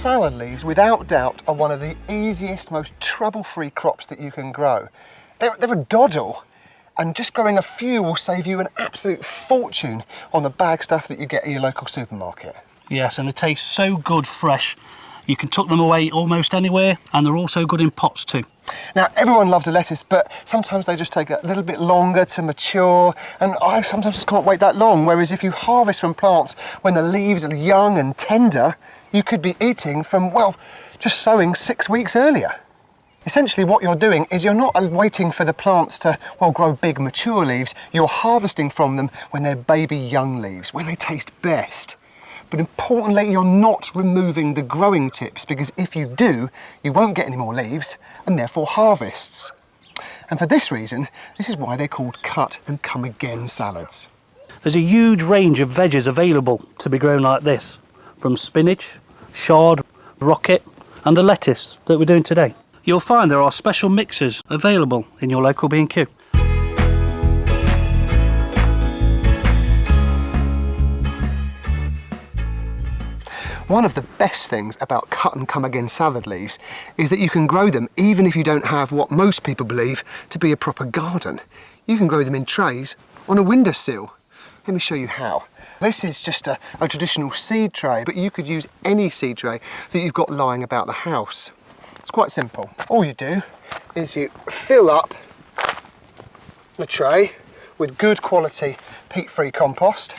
salad leaves, without doubt, are one of the easiest, most trouble-free crops that you can grow. They're a doddle, and just growing a few will save you an absolute fortune on the bag stuff that you get at your local supermarket. Yes, and they taste so good fresh. You can tuck them away almost anywhere, and they're also good in pots too. Now, everyone loves a lettuce, but sometimes they just take a little bit longer to mature, and I sometimes just can't wait that long, whereas if you harvest from plants when the leaves are young and tender, you could be eating from, well, just sowing 6 weeks earlier. Essentially what you're doing is you're not waiting for the plants to, well, grow big mature leaves, you're harvesting from them when they're baby young leaves, when they taste best. But importantly, you're not removing the growing tips, because if you do, you won't get any more leaves and therefore harvests. And for this reason, this is why they're called cut and come again salads. There's a huge range of veggies available to be grown like this, from spinach, chard, rocket and the lettuce that we're doing today. You'll find there are special mixes available in your local B&Q. One of the best things about cut and come again salad leaves is that you can grow them even if you don't have what most people believe to be a proper garden. You can grow them in trays on a windowsill. Let me show you how. This is just a traditional seed tray, but you could use any seed tray that you've got lying about the house. It's quite simple. All you do is you fill up the tray with good quality peat-free compost,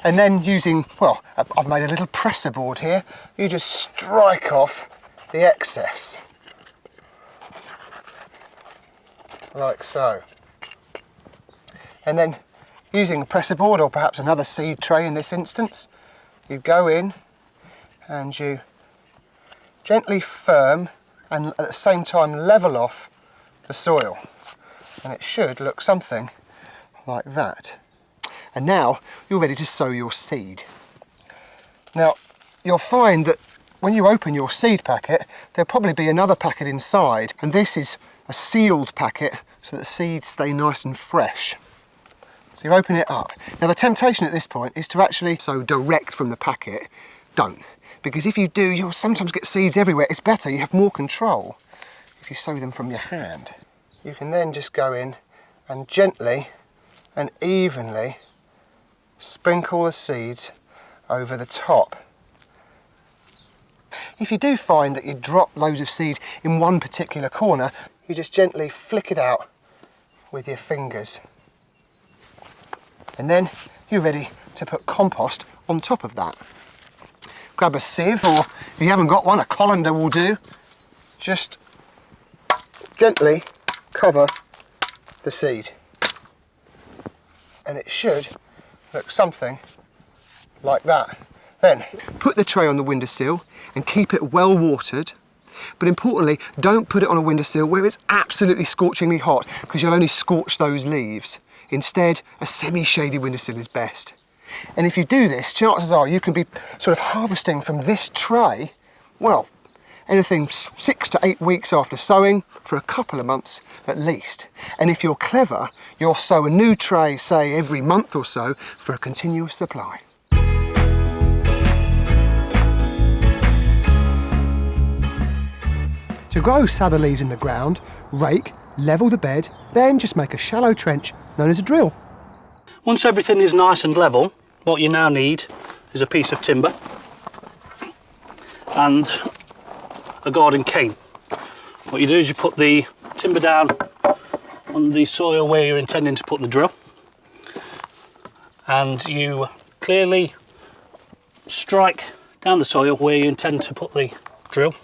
and then using, well, I've made a little presser board here, you just strike off the excess, like so. And then using a presser board, or perhaps another seed tray in this instance, you go in and you gently firm and at the same time level off the soil. And it should look something like that. And now you're ready to sow your seed. Now, you'll find that when you open your seed packet, there'll probably be another packet inside, and this is a sealed packet so that seeds stay nice and fresh. So you open it up. Now, the temptation at this point is to actually sow direct from the packet. Don't, because if you do, you'll sometimes get seeds everywhere. It's better, you have more control if you sow them from your hand. You can then just go in and gently and evenly sprinkle the seeds over the top. If you do find that you drop loads of seed in one particular corner, you just gently flick it out with your fingers. And then you're ready to put compost on top of that. Grab a sieve, or if you haven't got one, a colander will do. Just gently cover the seed. And it should look something like that. Then put the tray on the windowsill and keep it well watered, but importantly, don't put it on a windowsill where it's absolutely scorchingly hot, because you'll only scorch those leaves. Instead, a semi-shady windowsill is best. And if you do this, chances are you can be sort of harvesting from this tray, well, anything 6 to 8 weeks after sowing, for a couple of months at least. And if you're clever, you'll sow a new tray, say, every month or so for a continuous supply. To grow salad leaves in the ground, rake, level the bed, then just make a shallow trench known as a drill. Once everything is nice and level, what you now need is a piece of timber and a garden cane. What you do is you put the timber down on the soil where you're intending to put the drill, and you clearly strike down the soil where you intend to put the drill.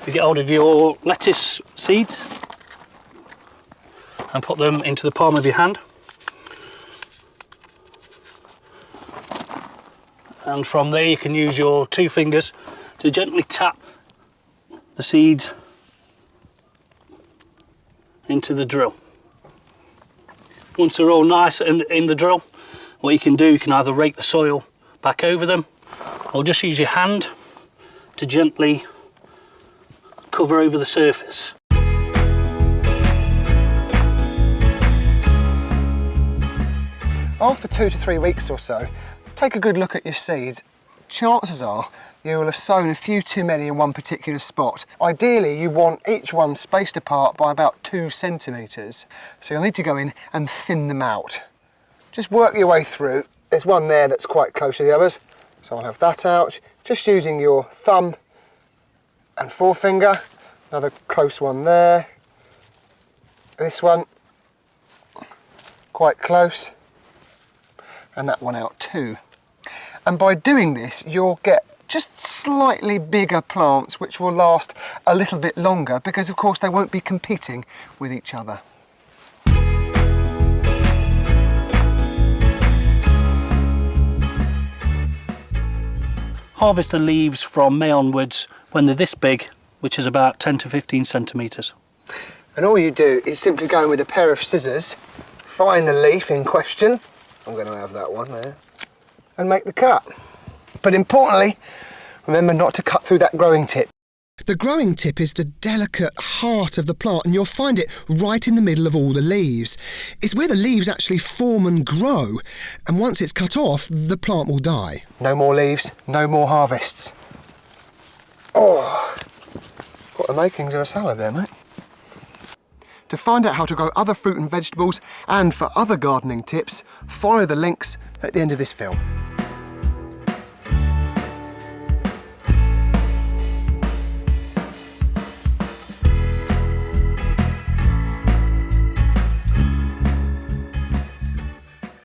You get hold of your lettuce seeds and put them into the palm of your hand. And from there you can use your 2 fingers to gently tap the seeds into the drill. Once they're all nice and in the drill, what you can do, you can either rake the soil back over them, or just use your hand to gently cover over the surface. After 2 to 3 weeks or so, take a good look at your seeds. Chances are you will have sown a few too many in one particular spot. Ideally, you want each one spaced apart by about 2 centimetres. So you'll need to go in and thin them out. Just work your way through. There's one there that's quite close to the others, so I'll have that out. Just using your thumb and forefinger. Another close one there. This one, quite close. And that one out too. And by doing this, you'll get just slightly bigger plants which will last a little bit longer because of course they won't be competing with each other. Harvest the leaves from May onwards when they're this big, which is about 10 to 15 centimetres. And all you do is simply go in with a pair of scissors, find the leaf in question, I'm going to have that one there, and make the cut. But importantly, remember not to cut through that growing tip. The growing tip is the delicate heart of the plant, and you'll find it right in the middle of all the leaves. It's where the leaves actually form and grow, and once it's cut off, the plant will die. No more leaves, no more harvests. Oh, got the makings of a salad there, mate. To find out how to grow other fruit and vegetables and for other gardening tips, follow the links at the end of this film.